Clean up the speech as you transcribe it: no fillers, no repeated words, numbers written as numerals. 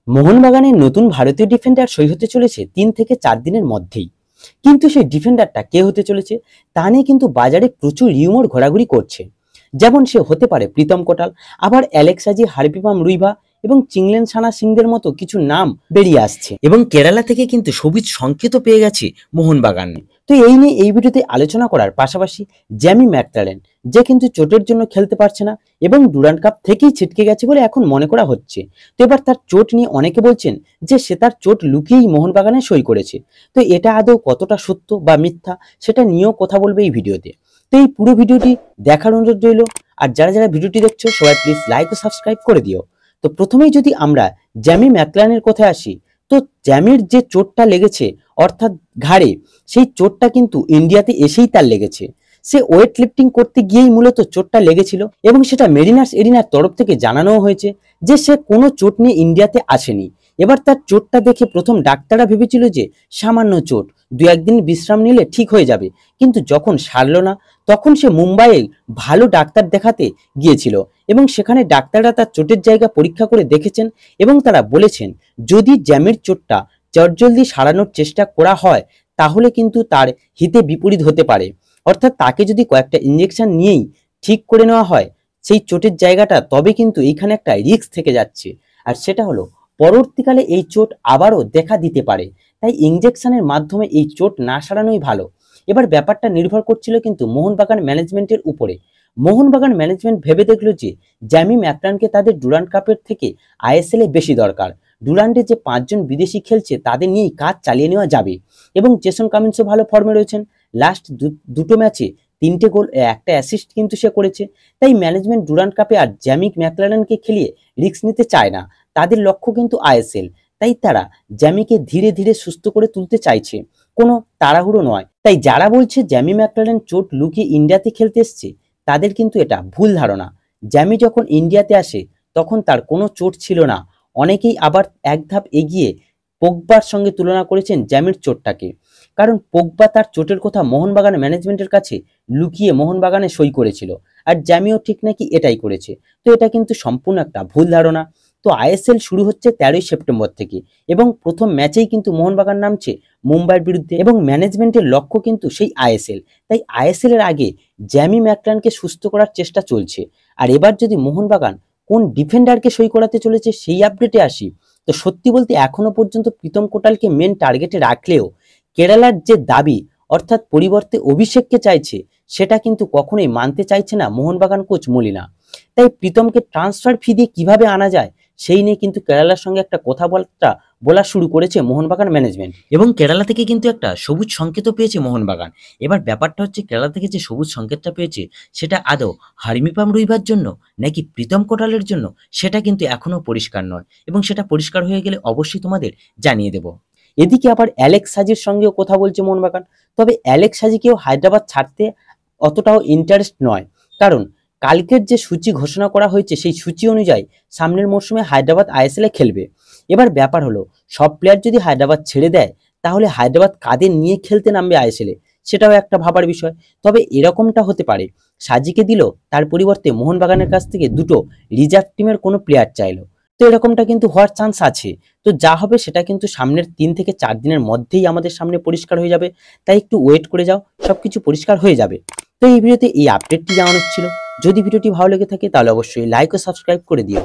মোহনবাগানের নতুন ভারতীয় ডিফেন্ডার সই হতে চলেছে 3 থেকে 4 দিনের মধ্যেই। কিন্তু সেই ডিফেন্ডারটা কে হতে চলেছে তা নিয়ে কিন্তু বাজারে প্রচুর রিউমার ঘোরাঘুরি করছে। যেমন সে হতে পারে প্রীতম কোটাল, আবার অ্যালেক্স হাজি, হারপিপাম রুইভা এবং চিংলেন সানা সিংদের মতো কিছু নাম বেরিয়ে আসছে এবং কেরালা থেকে কিন্তু সবুজ সংকেত পেয়ে গেছে মোহনবাগান। তো এই নিয়ে এই ভিডিওতে আলোচনা করার পাশাপাশি জ্যামি ম্যাকলারেন যে কিন্তু চোটের জন্য খেলতে পারছে না এবং ডুরান্ড কাপ থেকেই ছিটকে গেছে বলে এখন মনে করা হচ্ছে। তো এবার তার চোট নিয়ে অনেকে বলছেন যে সে তার চোট লুকিয়েই মোহনবাগানে সই করেছে। তো এটা আদৌ কতটা সত্য বা মিথ্যা সেটা নিয়েও কথা বলবে এই ভিডিওতে। তো এই পুরো ভিডিওটি দেখার অনুরোধ রইল। আর যারা যারা ভিডিওটি দেখছো সবাই প্লিজ লাইক ও সাবস্ক্রাইব করে দিও। তো প্রথমেই যদি আমরা জ্যামি ম্যাকলারেনের কথায় আসি, তো জ্যামির যে চোটটা লেগেছে অর্থাৎ ঘাড়ে, সেই চোটটা কিন্তু ইন্ডিয়াতে এসেই তার লেগেছে। সে ওয়েট লিফটিং করতে গিয়েই মূলত চোটটা লেগেছিল এবং সেটা মেরিনার্স এরিনার তরফ থেকে জানানোও হয়েছে যে সে কোনো চোট নিয়ে ইন্ডিয়াতে আসেনি। এবার তার চোটটা দেখে প্রথম ডাক্তাররা ভেবেছিল যে সামান্য চোট, 2-1 দিন বিশ্রাম নিলে ঠিক হয়ে যাবে, কিন্তু যখন সারলো না তখন সে মুম্বাইয়ে ভালো ডাক্তার দেখাতে গিয়েছিল এবং সেখানে ডাক্তাররা তার চোটের জায়গা পরীক্ষা করে দেখেছেন এবং তারা বলেছেন যদি জ্যামের চোটটা চটজলদি সারানোর চেষ্টা করা হয় তাহলে কিন্তু তার হিতে বিপরীত হতে পারে। অর্থাৎ তাকে যদি কয়েকটা ইঞ্জেকশন নিয়েই ঠিক করে নেওয়া হয় সেই চোটের জায়গাটা, তবে কিন্তু এইখানে একটা রিস্ক থেকে যাচ্ছে। আর সেটা হলো পরবর্তীকালে এই চোট আবারও দেখা দিতে পারে, তাই ইঞ্জেকশনের মাধ্যমে এই চোট না সারানোই ভালো। এবার ব্যাপারটা নির্ভর করছিল কিন্তু মোহনবাগান ম্যানেজমেন্টের উপরে। মোহনবাগান ম্যানেজমেন্ট ভেবে দেখলো যে জ্যামি ম্যাকলারেনকে তাদের ডুরান্ড কাপের থেকে আইএসএল এ বেশি দরকার। ডুরান্ডে যে 5 জন বিদেশি খেলছে তাদের নিয়েই কাজ চালিয়ে নেওয়া যাবে এবং জেসন কামিন্সও ভালো ফর্মে রয়েছেন। লাস্ট দুটো ম্যাচে 3টে গোল, 1টা অ্যাসিস্ট কিন্তু সে করেছে। তাই ম্যানেজমেন্ট ডুরান্ড কাপে আর জ্যামি ম্যাকলারেনকে খেলিয়ে রিস্ক নিতে চায় না। তাদের লক্ষ্য কিন্তু আইএসএল, তাই তারা জ্যামিকে ধীরে ধীরে সুস্থ করে তুলতে চাইছে, কোনো তাড়াহুড়ো নয়। তাই যারা বলছে জ্যামি ম্যাকলারেন চোট লুকিয়ে ইন্ডিয়াতে খেলতে এসছে তাদের কিন্তু এটা ভুল ধারণা। জ্যামি যখন ইন্ডিয়াতে আসে তখন তার কোনো চোট ছিল না। অনেকেই আবার এক ধাপ এগিয়ে পোগবার সঙ্গে তুলনা করেছেন জ্যামির চোটটাকে, কারণ পোগবা তার চোটের কথা মোহনবাগান ম্যানেজমেন্টের কাছে লুকিয়ে মোহনবাগানে সই করেছিল, আর জ্যামিও ঠিক নাকি এটাই করেছে। তো এটা কিন্তু সম্পূর্ণ একটা ভুল ধারণা। তো আইএসএল শুরু হচ্ছে 13ই সেপ্টেম্বর থেকে এবং প্রথম ম্যাচেই কিন্তু মোহনবাগান নামছে মুম্বাইয়ের বিরুদ্ধে এবং ম্যানেজমেন্টের লক্ষ্য কিন্তু সেই আইএসএল। তাই আইএসএল এর আগে জ্যামি ম্যাকলারেনকে সুস্থ করার চেষ্টা চলছে। আর এবার যদি মোহনবাগান কোন ডিফেন্ডারকে সই করাতে চলেছে সেই আপডেটে আসি, তো সত্যি বলতে এখনো পর্যন্ত প্রীতম কোটালকে মেন টার্গেটে রাখলেও কেরালার যে দাবি অর্থাৎ পরিবর্তে অভিষেককে চাইছে সেটা কিন্তু কখনোই মানতে চাইছে না মোহনবাগান কোচ মলিনা। তাই প্রীতমকে ট্রান্সফার ফি দিয়ে কিভাবে আনা যায় সেই নিয়ে কিন্তু কেরালার সঙ্গে একটা কথাবার্তা বলা শুরু করেছে মোহনবাগান ম্যানেজমেন্ট এবং কেরালা থেকে কিন্তু একটা সবুজ সংকেতও পেয়েছে মোহনবাগান। এবার ব্যাপারটা হচ্ছে কেরালা থেকে যে সবুজ সংকেতটা পেয়েছে সেটা আদৌ হারমিপাম রুইভার জন্য নাকি প্রীতম কোটালের জন্য সেটা কিন্তু এখনো পরিষ্কার নয় এবং সেটা পরিষ্কার হয়ে গেলে অবশ্যই তোমাদের জানিয়ে দেব। এদিকে আবার অ্যালেক্স হাজির সঙ্গেও কথা বলছে মোহনবাগান, তবে অ্যালেক্স হাজিকেও হায়দ্রাবাদ ছাড়তে অতটাও ইন্টারেস্ট নয়, কারণ কালকের যে সূচি ঘোষণা করা হয়েছে সেই সূচি অনুযায়ী সামনের মরশুমে হায়দ্রাবাদ আইএসএল এ খেলবে। এবার ব্যাপার হলো সব প্লেয়ার যদি হায়দ্রাবাদ ছেড়ে দেয় তাহলে হায়দ্রাবাদ কাদের নিয়ে খেলতে নামবে আইএসএল এ সেটাও একটা ভাবার বিষয়। তবে এরকমটা হতে পারে সাজিকে দিল, তার পরিবর্তে মোহনবাগানের কাছ থেকে দুটো রিজার্ভ টিমের কোনো প্লেয়ার চাইলো। তো এরকমটা কিন্তু হওয়ার চান্স আছে। তো যা হবে সেটা কিন্তু সামনের 3 থেকে 4 দিনের মধ্যেই আমাদের সামনে পরিষ্কার হয়ে যাবে, তাই একটু ওয়েট করে যাও, সবকিছু পরিষ্কার হয়ে যাবে। তো এই ভিডিওতে এই আপডেটটি জানানোর ছিল। যদি ভিডিওটি ভালো লেগে থাকে তাহলে অবশ্যই লাইক ও সাবস্ক্রাইব করে দিও।